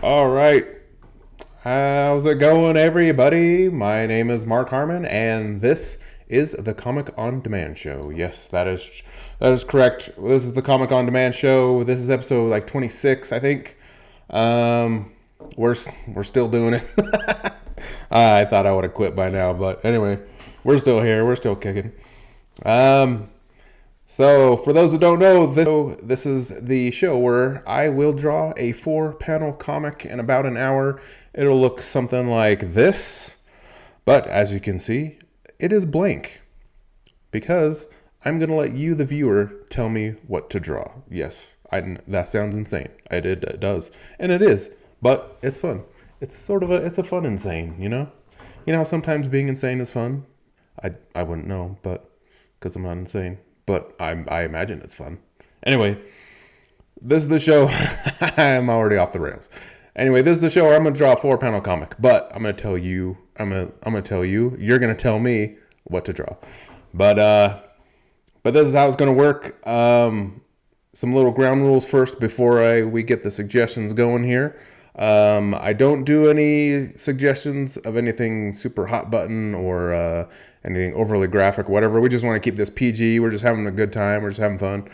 All right. How's it going, everybody? My name is Mark Harmon, and this is the Comic On Demand Show. Yes, that is correct. This is the Comic On Demand Show. This is episode like 26, I think. We're still doing it. I thought I would have quit by now, but anyway, we're still here. We're still kicking. So, for those that don't know, this is the show where I will draw a 4-panel comic in about an hour. It'll look something like this, but as you can see, it is blank because I'm going to let you, the viewer, tell me what to draw. Yes, that sounds insane. It does, and it is, but it's fun. It's it's a fun insane, you know? You know how sometimes being insane is fun? I wouldn't know, but because I'm not insane. But I imagine it's fun. Anyway, this is the show. I'm already off the rails. Anyway, this is the show where I'm gonna draw a 4-panel comic, but I'm gonna tell you. You're gonna tell me what to draw. But this is how it's gonna work. Some little ground rules first before we get the suggestions going here. I don't do any suggestions of anything super hot button or anything overly graphic, whatever. We just want to keep this PG. We're just having a good time. We're just having fun.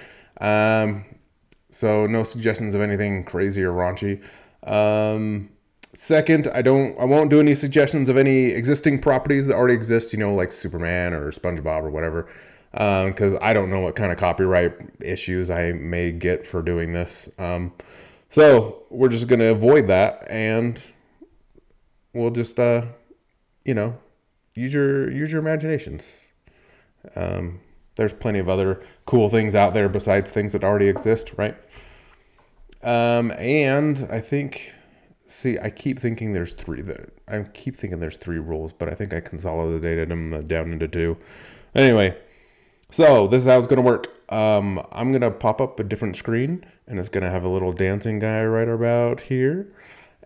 So no suggestions of anything crazy or raunchy. Second, I won't do any suggestions of any existing properties that already exist, you know, like Superman or SpongeBob or whatever. Because I don't know what kind of copyright issues I may get for doing this. So we're just going to avoid that, and we'll just, use your imaginations. There's plenty of other cool things out there besides things that already exist, right? And I keep thinking there's three rules, but I think I consolidated them down into 2. Anyway, so this is how it's going to work. I'm going to pop up a different screen, and it's going to have a little dancing guy right about here.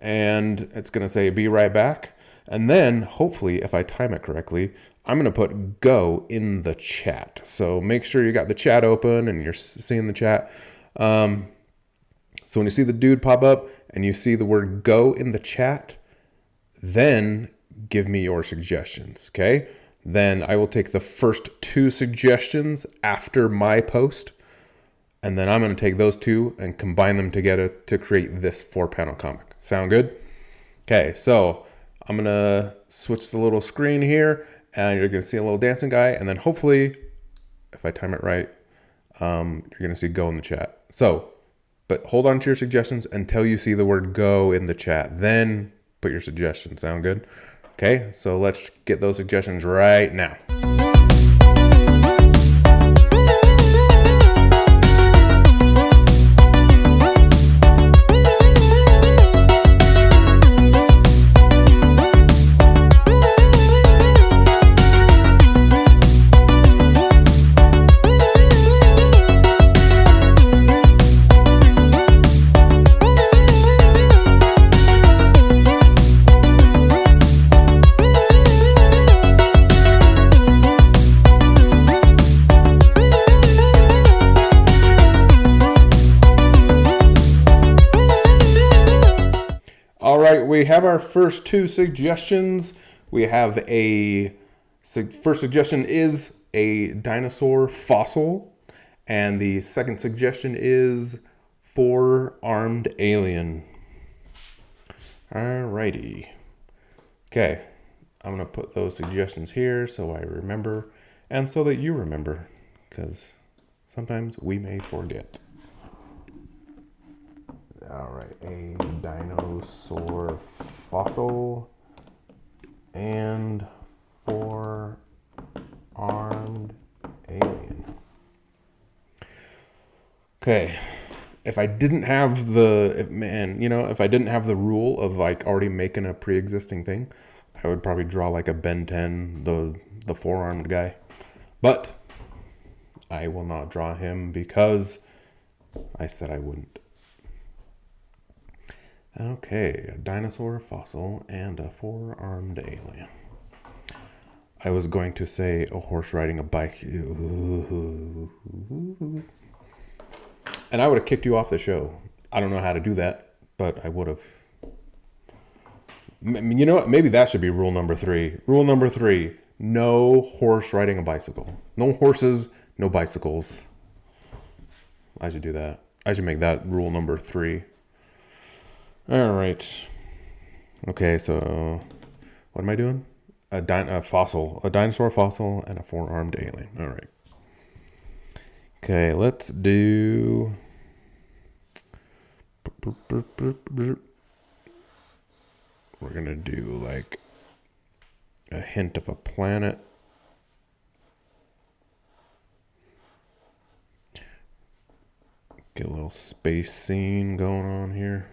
And it's going to say, be right back. And then, hopefully, if I time it correctly, I'm going to put go in the chat. So make sure you got the chat open and you're seeing the chat. So when you see the dude pop up and you see the word go in the chat, then give me your suggestions, okay? Then I will take the first 2 suggestions after my post, and then I'm going to take those 2 and combine them together to create this 4-panel comic. Sound good? Okay, so I'm going to switch the little screen here, and you're going to see a little dancing guy, and then hopefully, if I time it right, you're going to see go in the chat. So, but hold on to your suggestions until you see the word go in the chat. Then put your suggestions. Sound good? Okay, so let's get those suggestions right now. We have our first 2 suggestions. We have first suggestion is a dinosaur fossil, and the second suggestion is 4-armed alien. Alrighty. Okay, I'm gonna put those suggestions here so I remember, and so that you remember, because sometimes we may forget. All right, a dinosaur fossil and 4-armed alien. Okay, if I didn't have the rule of like already making a pre-existing thing, I would probably draw like a Ben 10, the 4-armed guy. But I will not draw him because I said I wouldn't. Okay, a dinosaur fossil and a 4-armed alien. I was going to say a horse riding a bike. And I would have kicked you off the show I don't know how to do that, but I would have. You know what? Maybe that should be rule number 3. Rule number 3: no horse riding a bicycle. No horses, no bicycles. I should do that. I should make that rule number 3. All right. Okay, so what am I doing? A fossil, a dinosaur fossil, and a 4-armed alien. All right. Okay, let's do. We're gonna do like a hint of a planet. Get a little space scene going on here.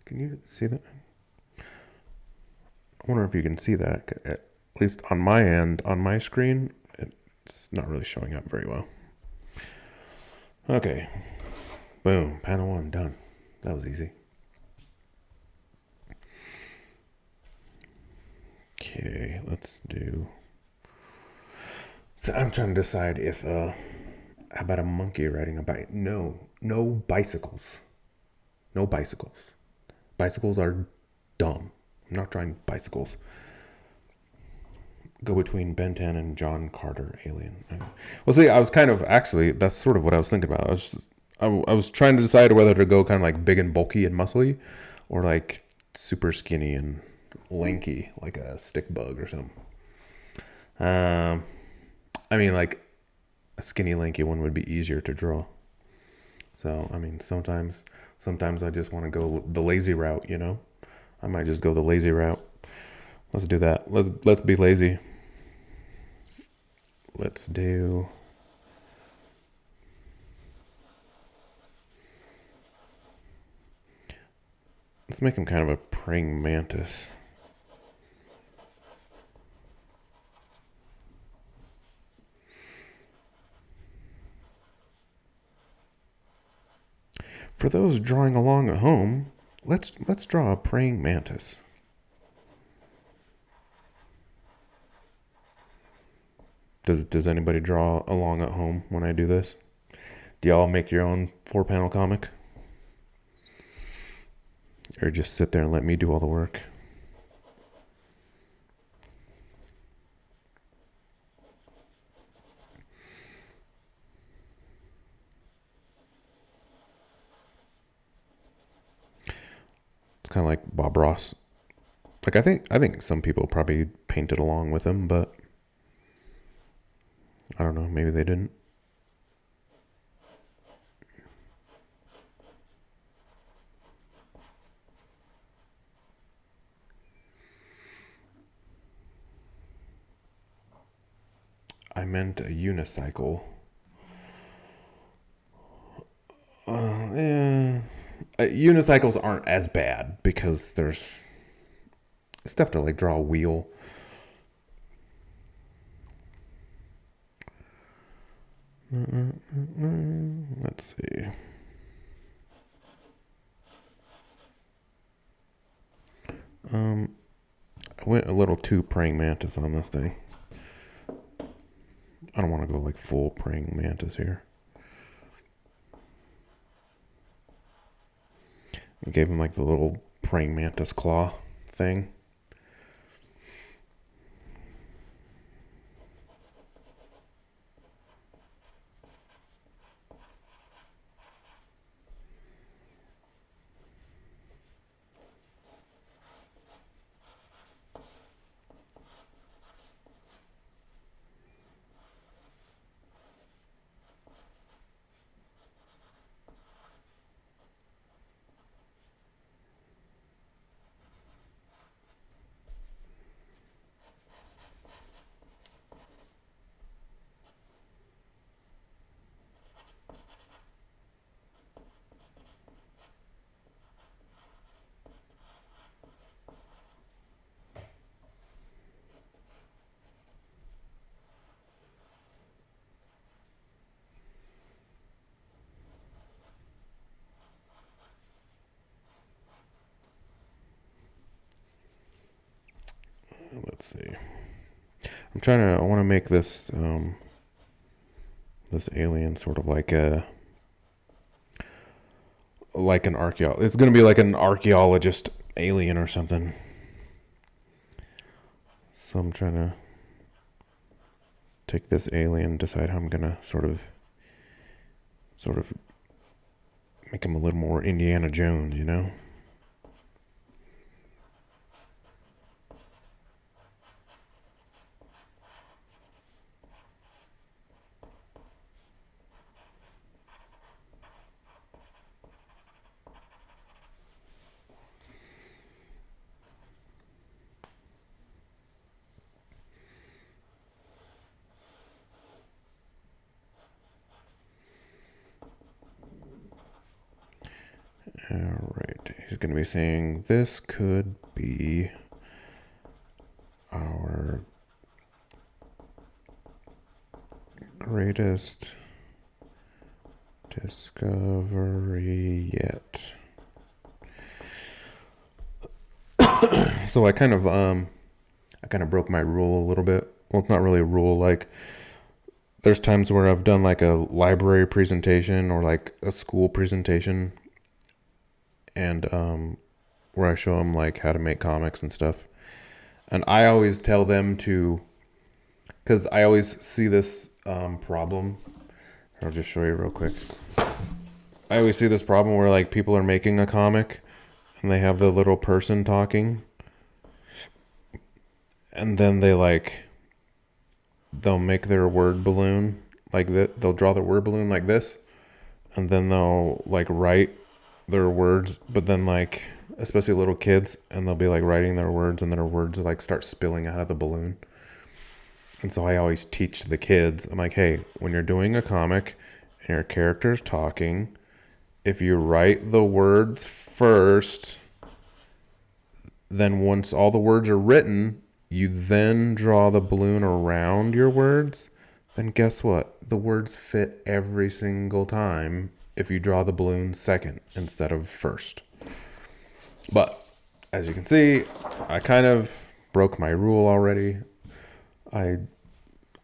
Can you see that? I wonder if you can see that. At least on my end, on my screen, it's not really showing up very well. Okay. Boom. Panel 1 done. That was easy. Okay, let's do. So I'm trying to decide if how about a monkey riding a bike? No bicycles. No bicycles. Bicycles are dumb. I'm not trying bicycles. Go between Ben 10 and John Carter Alien. Well, see, I was kind of actually that's sort of what I was thinking about. I was trying to decide whether to go kind of like big and bulky and muscly, or like super skinny and lanky, like a stick bug or something. I mean, like a skinny, lanky one would be easier to draw. So, I mean, sometimes I just want to go the lazy route, you know? I might just go the lazy route. Let's do that. Let's be lazy. Let's do. Let's make him kind of a praying mantis. For those drawing along at home, let's draw a praying mantis. Does anybody draw along at home when I do this? Do y'all make your own 4-panel comic? Or just sit there and let me do all the work? It's kind of like Bob Ross. Like I think some people probably painted along with him, but I don't know, maybe they didn't. I meant a unicycle. Yeah. Unicycles aren't as bad because there's stuff to like draw a wheel. Let's see. I went a little too praying mantis on this thing. I don't want to go like full praying mantis here. I gave him like the little praying mantis claw thing. let's see. I want to make this this alien sort of like an archaeologist. It's going to be like an archaeologist alien or something. So I'm trying to take this alien, decide how I'm going to sort of make him a little more Indiana Jones, you know? Alright, he's going to be saying this could be our greatest discovery yet. So I kind of broke my rule a little bit. Well, it's not really a rule. Like, there's times where I've done like a library presentation or like a school presentation, and where I show them like how to make comics and stuff. And I always tell them to, because I always see this problem. I'll just show you real quick. I always see this problem where like people are making a comic and they have the little person talking, and then they'll make their word balloon like that. They'll draw their word balloon like this, and then they'll like write their words, but then like, especially little kids, and they'll be like writing their words, and their words like start spilling out of the balloon. And so I always teach the kids, I'm like, hey, when you're doing a comic and your character's talking, if you write the words first, then once all the words are written, you then draw the balloon around your words, then guess what? The words fit every single time if you draw the balloon second instead of first. But as you can see, I kind of broke my rule already.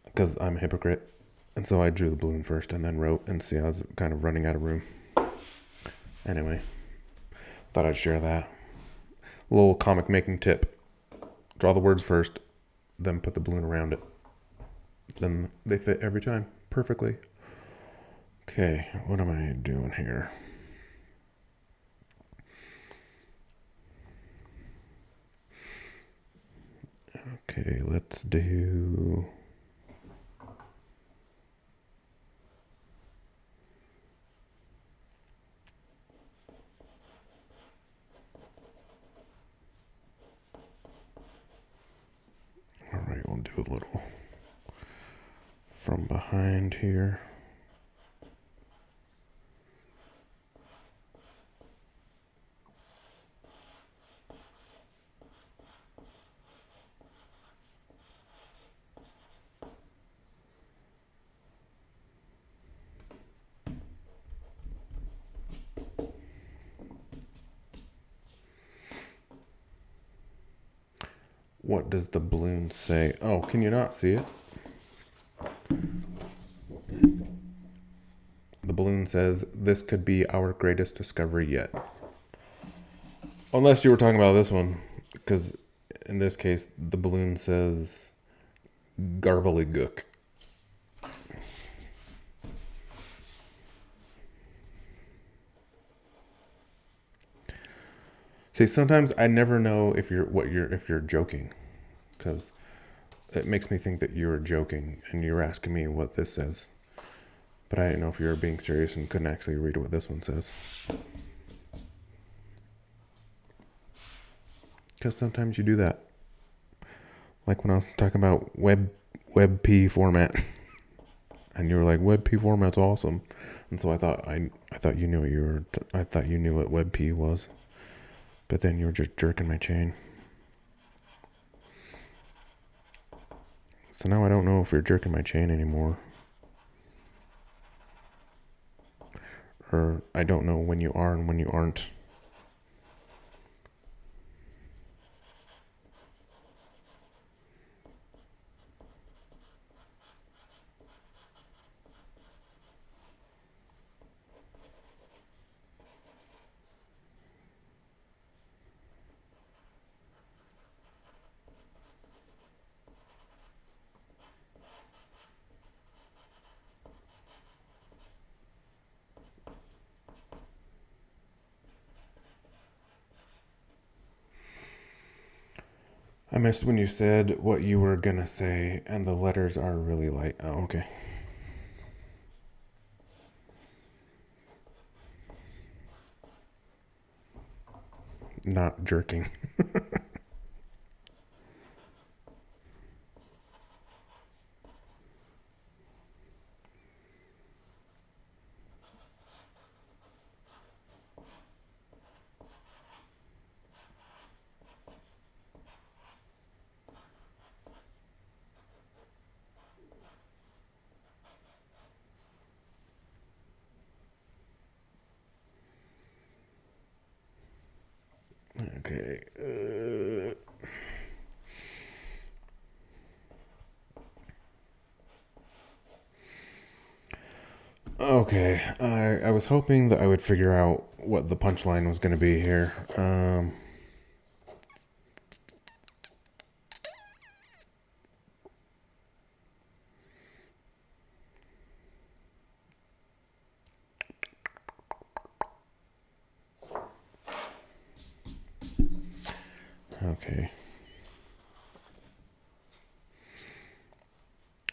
Because I'm a hypocrite. And so I drew the balloon first and then wrote, and see, I was kind of running out of room. Anyway, thought I'd share that. A little comic making tip. Draw the words first, then put the balloon around it. Then they fit every time perfectly. Okay, what am I doing here? Okay, let's do... Alright, we'll do a little from behind here. What does the balloon say? Oh, can you not see it? The balloon says, this could be our greatest discovery yet. Unless you were talking about this one, because in this case, the balloon says, garbly-gook. See, sometimes I never know if you're joking, because it makes me think that you're joking and you're asking me what this says. But I didn't know if you were being serious and couldn't actually read what this one says. Because sometimes you do that. Like when I was talking about WebP format, and you were like, WebP format's awesome, and so I thought you knew I thought you knew what WebP was. But then you were just jerking my chain. So now I don't know if you're jerking my chain anymore. Or I don't know when you are and when you aren't. I missed when you said what you were gonna say, and the letters are really light. Oh, okay. Not jerking. Okay. Okay. I was hoping that I would figure out what the punchline was going to be here. Okay.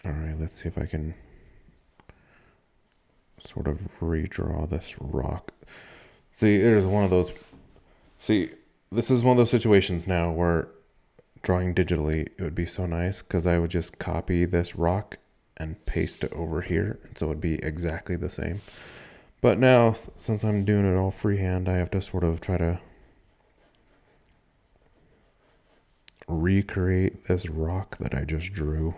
All right. Let's see if I can sort of redraw this rock. See, it is one of those. See, this is one of those situations now where drawing digitally, it would be so nice because I would just copy this rock and paste it over here, and so it would be exactly the same. But now, since I'm doing it all freehand, I have to sort of try to recreate this rock that I just drew.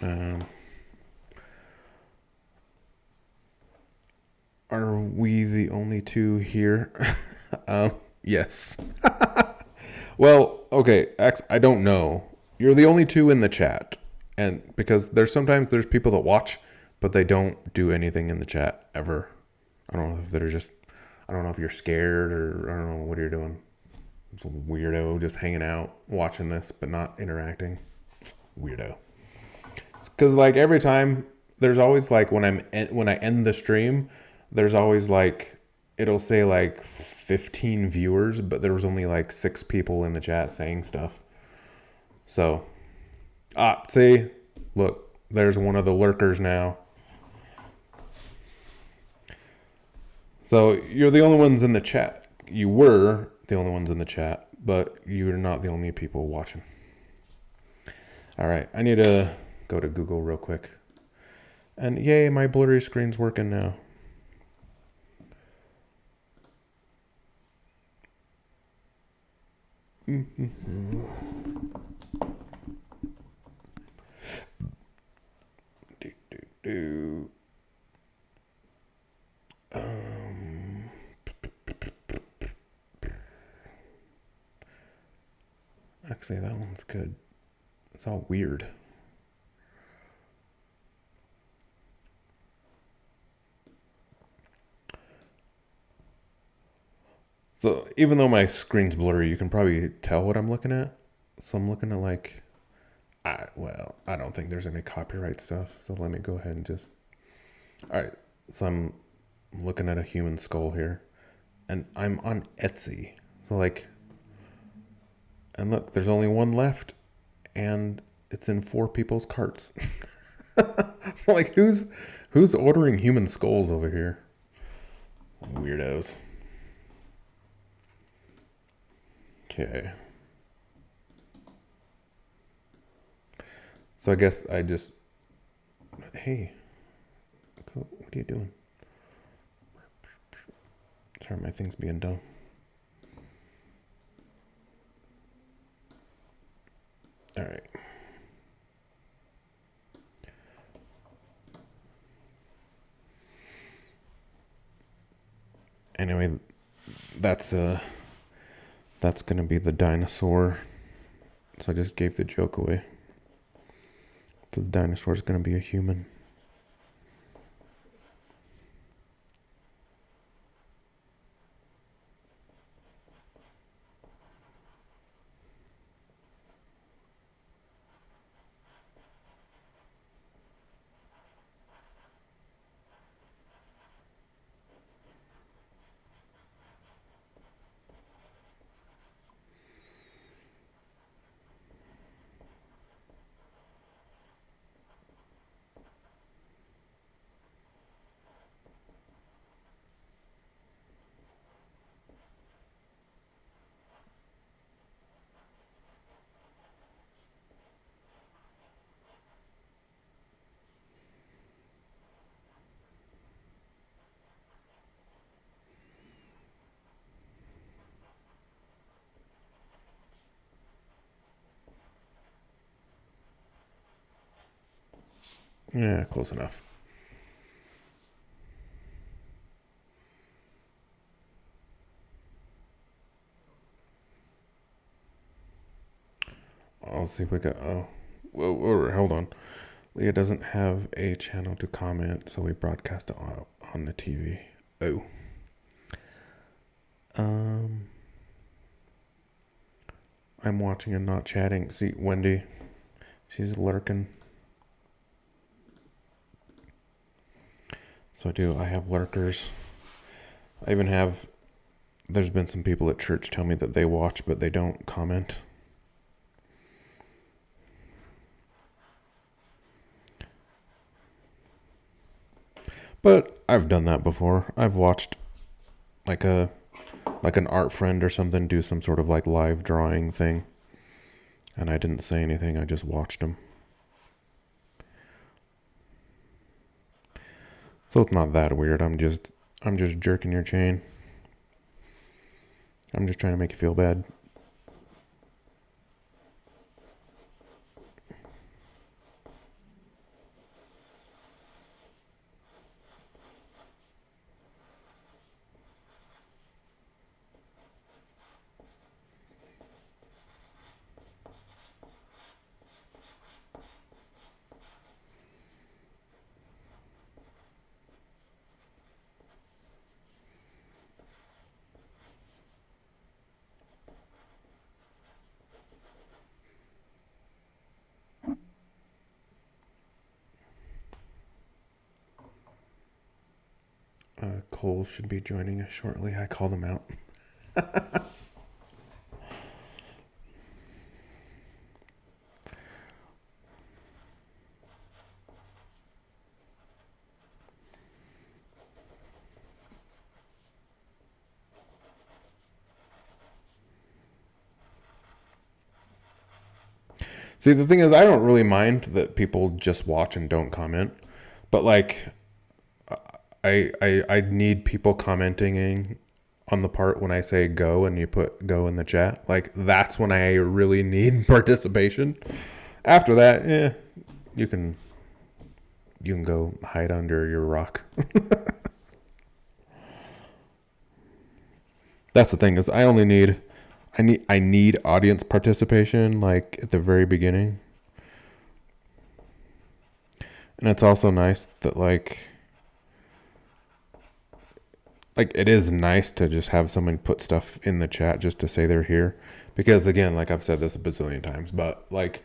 Um, are we the only two here? Yes. Well, okay, I don't know. You're the only two in the chat. And because there's people that watch, but they don't do anything in the chat ever. I don't know if they're just, I don't know if you're scared or I don't know what you're doing. Some weirdo just hanging out, watching this, but not interacting. Weirdo. Because like every time, there's always like when I end the stream, there's always like it'll say like 15 viewers, but there was only like 6 people in the chat saying stuff. So, see, look, there's one of the lurkers now. So you're the only ones in the chat. You were the only ones in the chat, but you're not the only people watching. All right, I need to go to Google real quick. And yay, my blurry screen's working now. Actually, that one's good. It's all weird. So even though my screen's blurry, you can probably tell what I'm looking at. So I'm looking at like, I don't think there's any copyright stuff. So let me go ahead and just, all right. So I'm looking at a human skull here and I'm on Etsy. So like, and look, there's only one left and it's in 4 people's carts. So like, who's ordering human skulls over here? Weirdos. Okay. So I guess I just, hey, what are you doing? Sorry, my thing's being dumb. All right. Anyway, that's gonna be the dinosaur. So I just gave the joke away. The dinosaur is gonna be a human. Yeah, close enough. I'll see if we got. Oh, whoa, hold on. Leah doesn't have a channel to comment, so we broadcast it on the TV. Oh. I'm watching and not chatting. See, Wendy, she's lurking. So I have lurkers. I even have, there's been some people at church tell me that they watch, but they don't comment. But I've done that before. I've watched like an art friend or something do some sort of like live drawing thing. And I didn't say anything. I just watched them. So it's not that weird. I'm just jerking your chain. I'm just trying to make you feel bad. Cole should be joining us shortly. I called him out. See, the thing is, I don't really mind that people just watch and don't comment, but like, I need people commenting on the part when I say go and you put go in the chat. Like, that's when I really need participation. After that, you can go hide under your rock. That's the thing, is I need audience participation, like at the very beginning. And it's also nice that like it is nice to just have someone put stuff in the chat just to say they're here. Because again, like I've said this a bazillion times, but like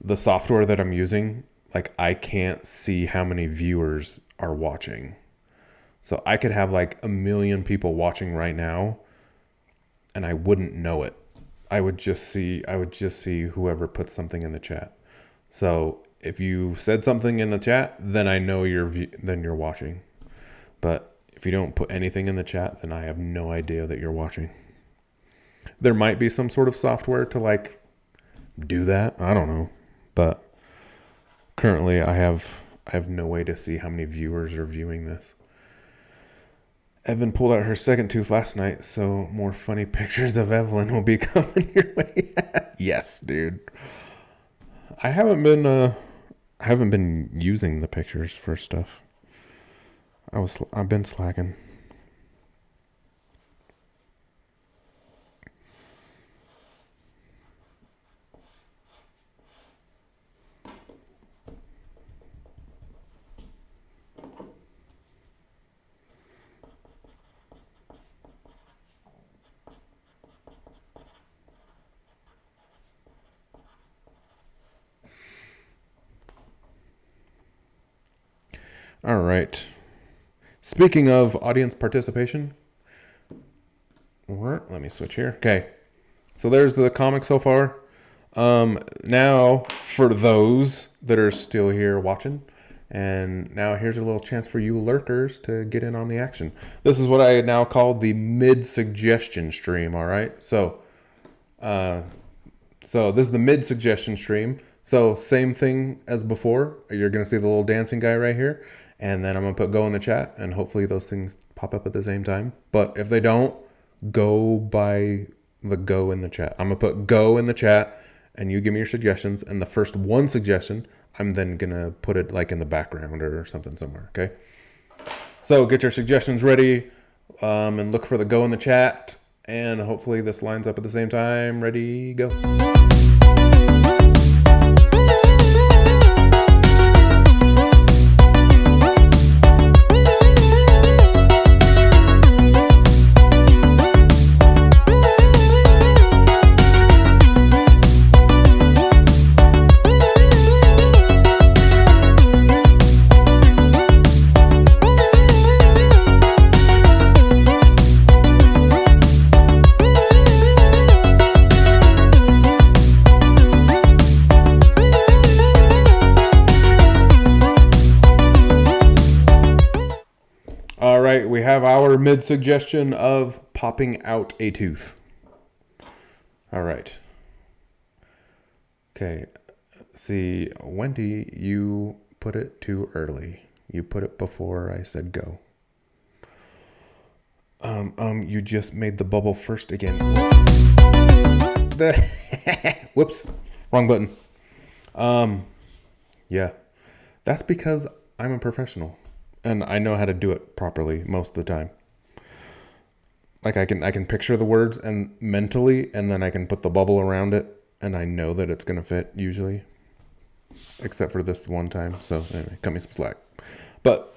the software that I'm using, like I can't see how many viewers are watching. So I could have like 1 million people watching right now and I wouldn't know it. I would just see whoever puts something in the chat. So if you said something in the chat, then I know you're watching. But if you don't put anything in the chat, then I have no idea that you're watching. There might be some sort of software to like do that. I don't know. But currently I have no way to see how many viewers are viewing this. Evan pulled out her second tooth last night, so more funny pictures of Evelyn will be coming your way. Yes, dude. I haven't been using the pictures for stuff. I've been slacking. All right. Speaking of audience participation, let me switch here. Okay. So there's the comic so far. Now, for those that are still here watching, and now here's a little chance for you lurkers to get in on the action. This is what I now call the mid-suggestion stream, all right? So this is the mid-suggestion stream. So same thing as before. You're going to see the little dancing guy right here. And then I'm going to put go in the chat, and hopefully those things pop up at the same time. But if they don't, go by the go in the chat. I'm going to put go in the chat, and you give me your suggestions. And the first one suggestion, I'm then going to put it like in the background or something somewhere, okay? So get your suggestions ready, and look for the go in the chat. And hopefully this lines up at the same time. Ready, go. All right, we have our mid-suggestion of popping out a tooth. All right. Okay, see, Wendy, you put it too early. You put it before I said go. You just made the bubble first again. Whoops, wrong button. Yeah, that's because I'm a professional. And I know how to do it properly most of the time. Like I can picture the words and mentally, and then I can put the bubble around it, and I know that it's gonna fit usually. Except for this one time. So anyway, cut me some slack. But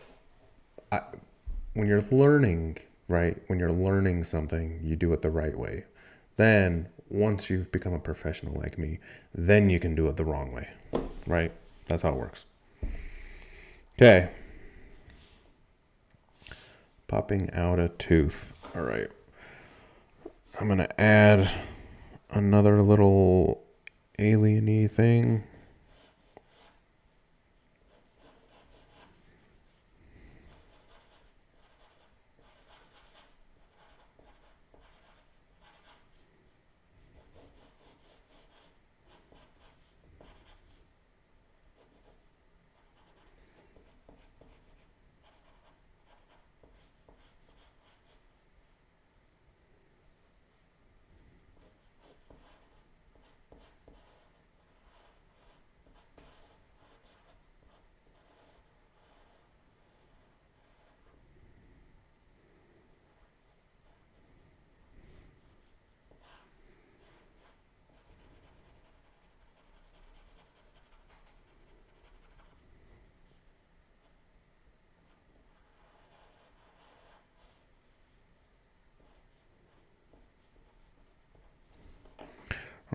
when you're learning, right? When you're learning something, you do it the right way. Then once you've become a professional like me, then you can do it the wrong way. Right? That's how it works. Okay. Popping out a tooth. All right. I'm going to add another little alien-y thing.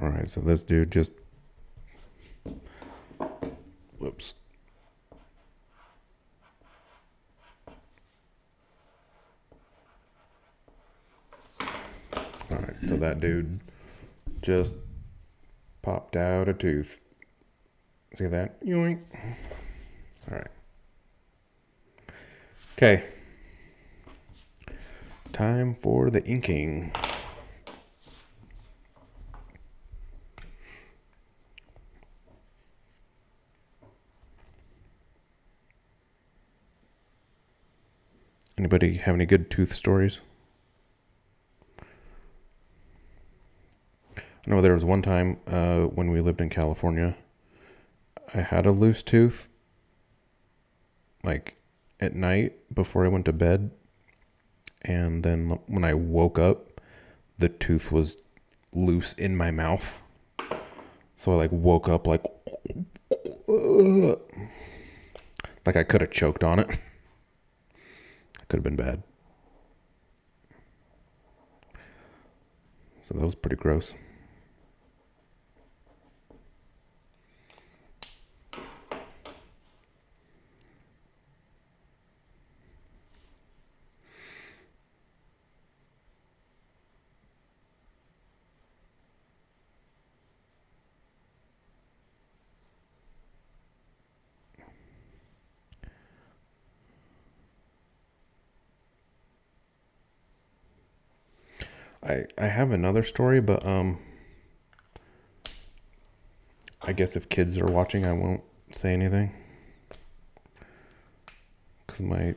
All right, so this dude just, whoops. All right, so that dude just popped out a tooth. See that? Yoink. All right. Okay. Time for the inking. Anybody have any good tooth stories? I know there was one time when we lived in California, I had a loose tooth, like at night before I went to bed. And then when I woke up, the tooth was loose in my mouth. So I like woke up like I could have choked on it. Could have been bad. So that was pretty gross. I have another story, but I guess if kids are watching, I won't say anything because my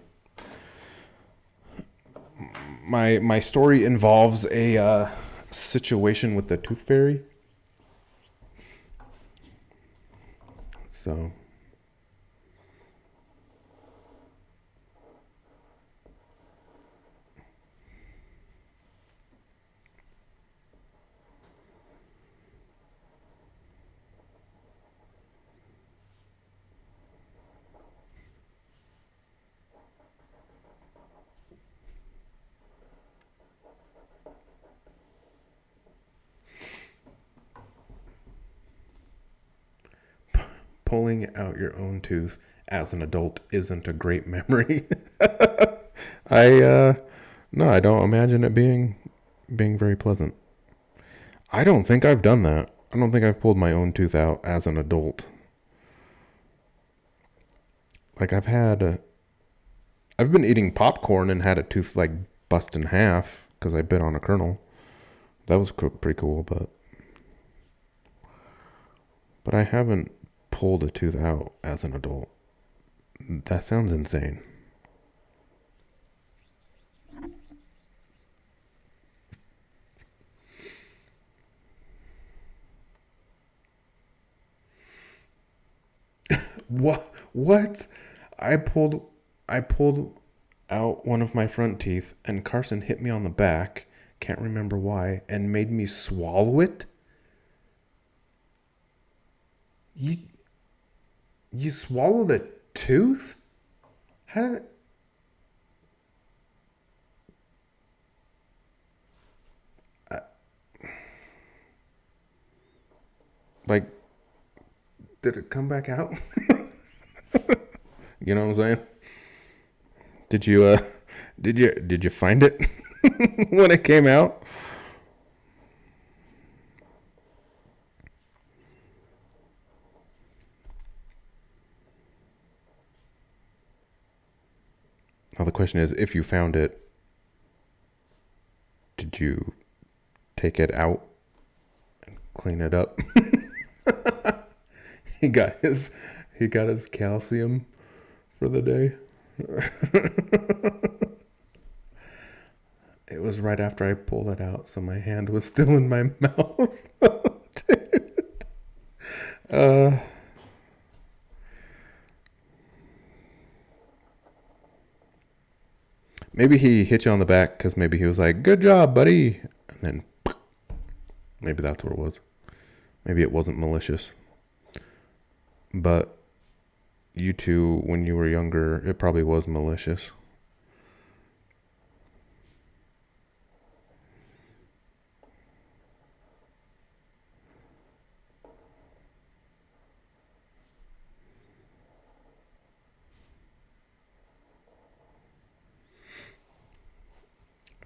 story involves a situation with the tooth fairy. So pulling out your own tooth as an adult isn't a great memory. I no, I don't imagine it being very pleasant. I don't think I've done that. I don't think I've pulled my own tooth out as an adult. Like I've been eating popcorn and had a tooth like bust in half because I bit on a kernel. That was pretty cool, but I haven't pulled a tooth out as an adult. That sounds insane. What? I pulled I pulled out one of my front teeth and Carson hit me on the back, can't remember why, and made me swallow it. You you swallowed a tooth? How did it, like did it come back out? You know what I'm saying? Did you did you find it when it came out? Now the question is, if you found it, did you take it out, clean it up? he got his he got his calcium for the day. It was right after I pulled it out, so my hand was still in my mouth. uh, Maybe he hit you on the back because maybe he was like, "Good job, buddy," and then maybe that's what it was. Maybe it wasn't malicious, but you two, when you were younger, it probably was malicious.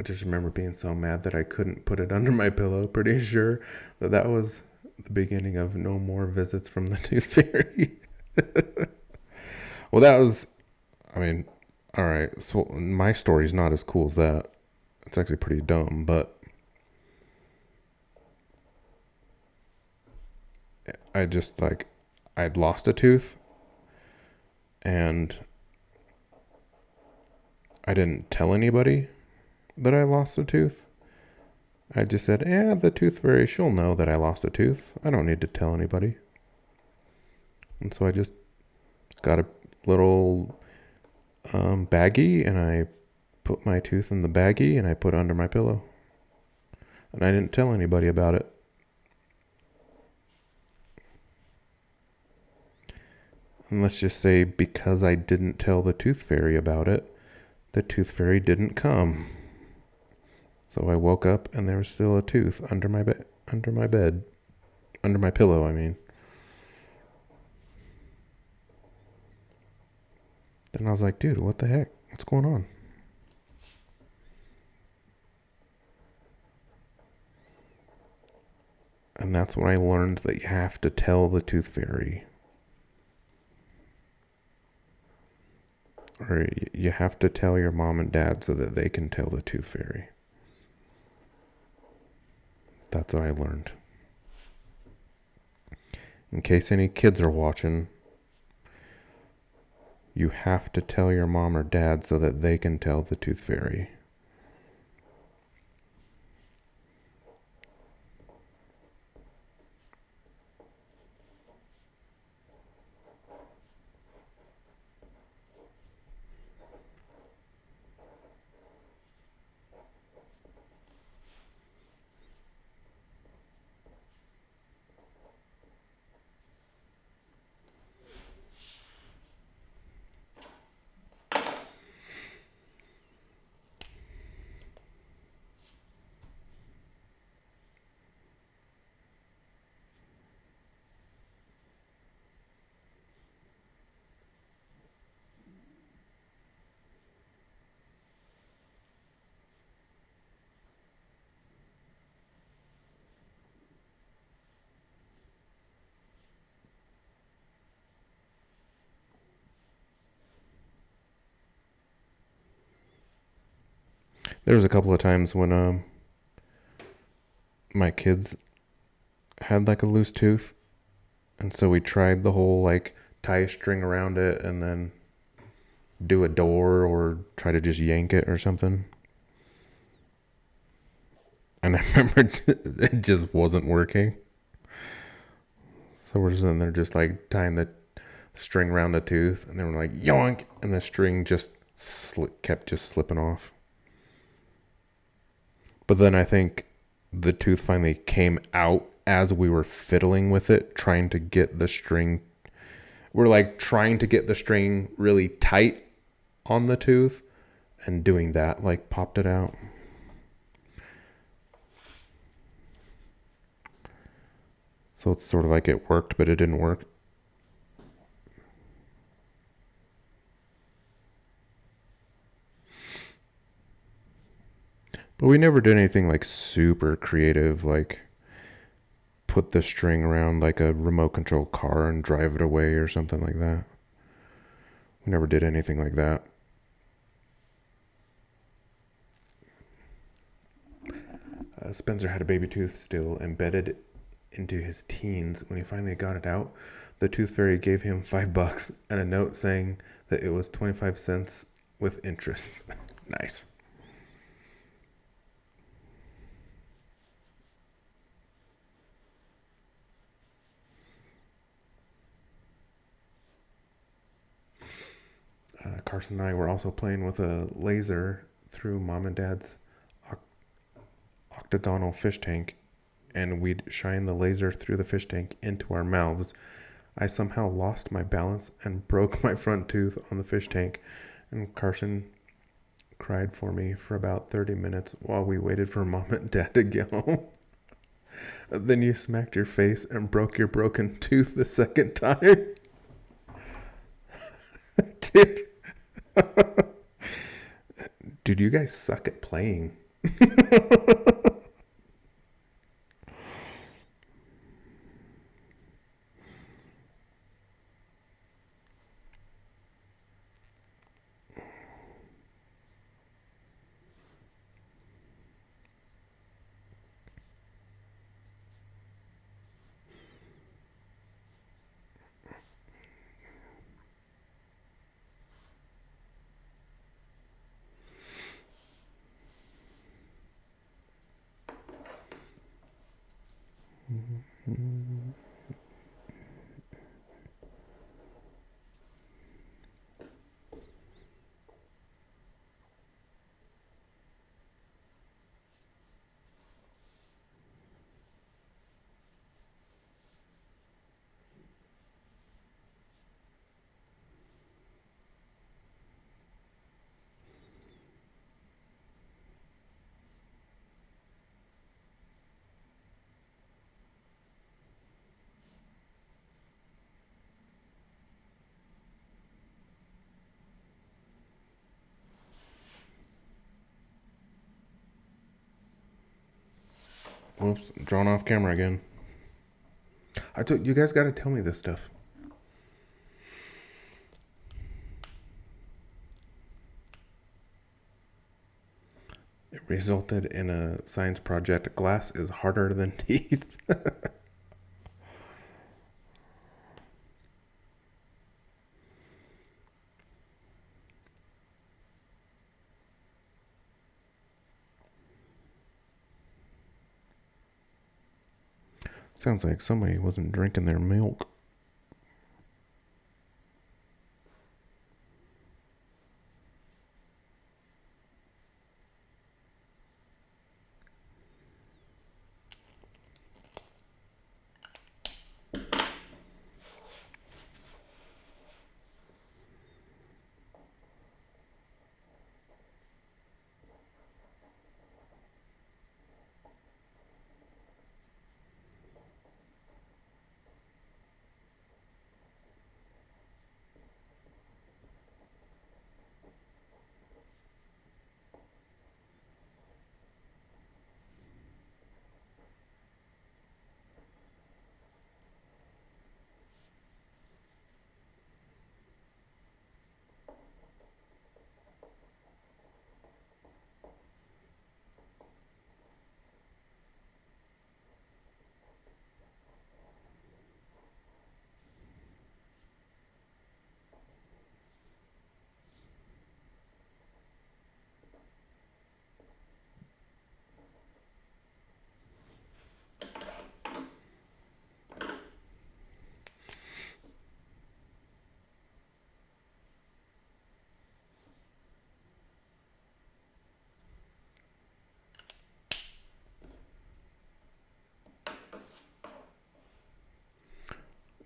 I just remember being so mad that I couldn't put it under my pillow. Pretty sure that was the beginning of no more visits from the tooth fairy. Well, that was, I mean, all right. So my story's not as cool as that. It's actually pretty dumb, but I just like, I'd lost a tooth and I didn't tell anybody that I lost a tooth. I just said, the tooth fairy, she'll know that I lost a tooth. I don't need to tell anybody. And so I just got a little baggie and I put my tooth in the baggie and I put it under my pillow. And I didn't tell anybody about it. And let's just say because I didn't tell the tooth fairy about it, the tooth fairy didn't come. So I woke up and there was still a tooth under my bed, under my pillow, I mean. Then I was like, dude, what the heck? What's going on? And that's when I learned that you have to tell the tooth fairy. Or you have to tell your mom and dad so that they can tell the tooth fairy. That's what I learned. In case any kids are watching, you have to tell your mom or dad so that they can tell the tooth fairy. There was a couple of times when my kids had like a loose tooth, and so we tried the whole like tie a string around it and then do a door or try to just yank it or something. And I remember it just wasn't working. So we're just in there just like tying the string around the tooth, and then we're like yoink, and the string just kept just slipping off. But then I think the tooth finally came out as we were fiddling with it, trying to get the string. We're like trying to get the string really tight on the tooth, and doing that like popped it out. So it's sort of like it worked, but it didn't work. But we never did anything like super creative, like put the string around like a remote control car and drive it away or something like that. We never did anything like that. Spencer had a baby tooth still embedded into his teens. When he finally got it out, the tooth fairy gave him $5 and a note saying that it was 25 cents with interest. Nice. Carson and I were also playing with a laser through mom and dad's octagonal fish tank, and we'd shine the laser through the fish tank into our mouths. I somehow lost my balance and broke my front tooth on the fish tank, and Carson cried for me for about 30 minutes while we waited for mom and dad to get home. Then you smacked your face and broke your broken tooth the second time. Dude. Dude, you guys suck at playing. Whoops, drawn off camera again. I told you guys got to tell me this stuff. It resulted in a science project. Glass is harder than teeth. Sounds like somebody wasn't drinking their milk.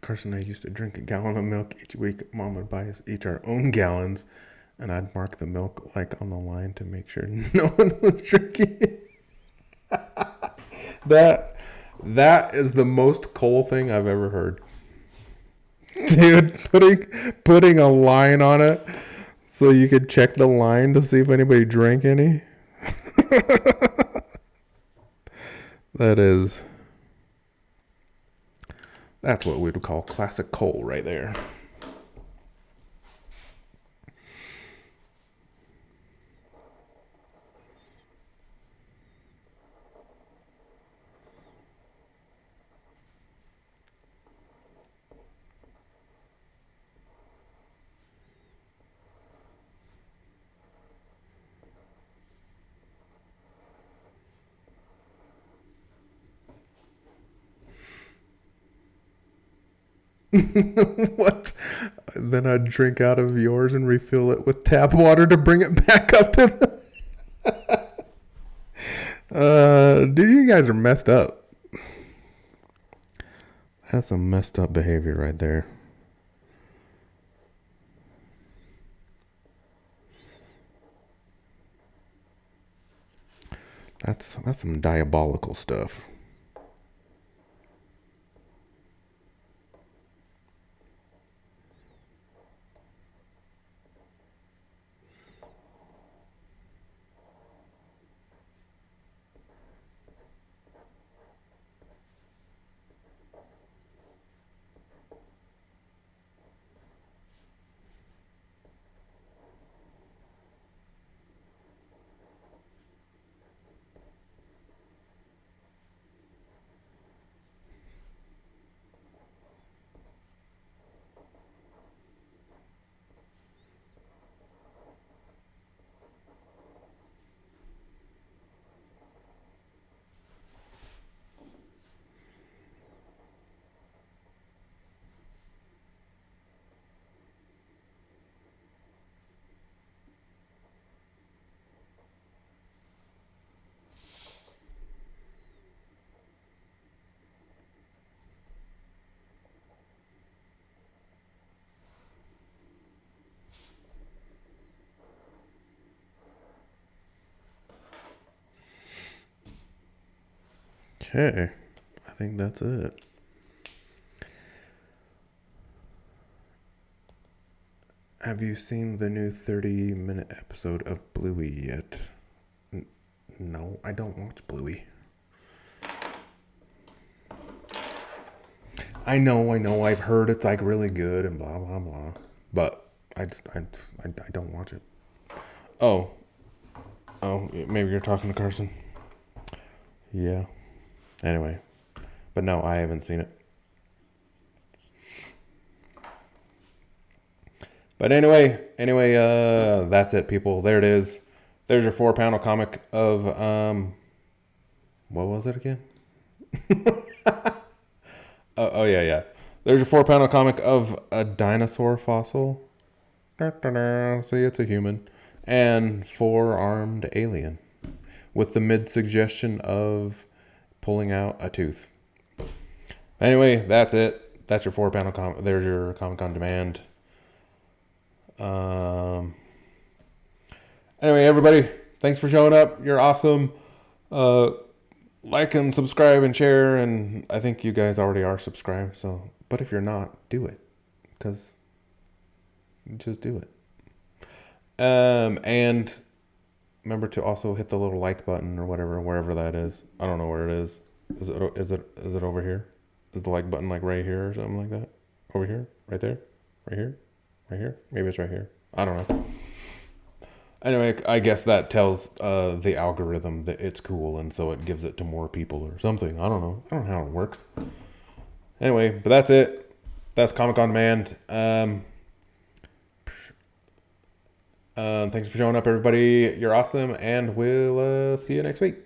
Carson and I used to drink a gallon of milk each week. Mom would buy us each our own gallons, and I'd mark the milk like on the line to make sure no one was drinking it. That is the most Cole thing I've ever heard. Dude, putting a line on it so you could check the line to see if anybody drank any. That's what we would call classic Cole right there. What? Then I'd drink out of yours and refill it with tap water to bring it back up to the... Dude, you guys are messed up. That's some messed up behavior right there. That's some diabolical stuff. Okay, I think that's it. Have you seen the new 30-minute episode of Bluey yet? No, I don't watch Bluey. I know, I've heard it's like really good and blah, blah, blah. But I don't watch it. Oh, Oh, maybe you're talking to Carson. Yeah. Anyway. But no, I haven't seen it. But anyway, that's it, people. There it is. There's your 4-panel comic of what was it again? Oh yeah. There's your 4-panel comic of a dinosaur fossil. See, it's a human and 4-armed alien with the mid suggestion of pulling out a tooth. Anyway, that's it. That's your 4-panel comic. There's your comic on demand. Anyway, everybody, thanks for showing up. You're awesome. Like and subscribe and share, and I think you guys already are subscribed. So, but if you're not, do it, because just do it. And remember to also hit the little like button or whatever, wherever that is. I don't know where it is. Is it over here? Is the like button like right here or something like that? Over here? Right there? Right here? Right here? Maybe it's right here. I don't know. Anyway, I guess that tells the algorithm that it's cool, and so it gives it to more people or something. I don't know. I don't know how it works. Anyway, but that's it. That's Comic on Demand. Thanks for showing up, everybody. You're awesome, and we'll see you next week.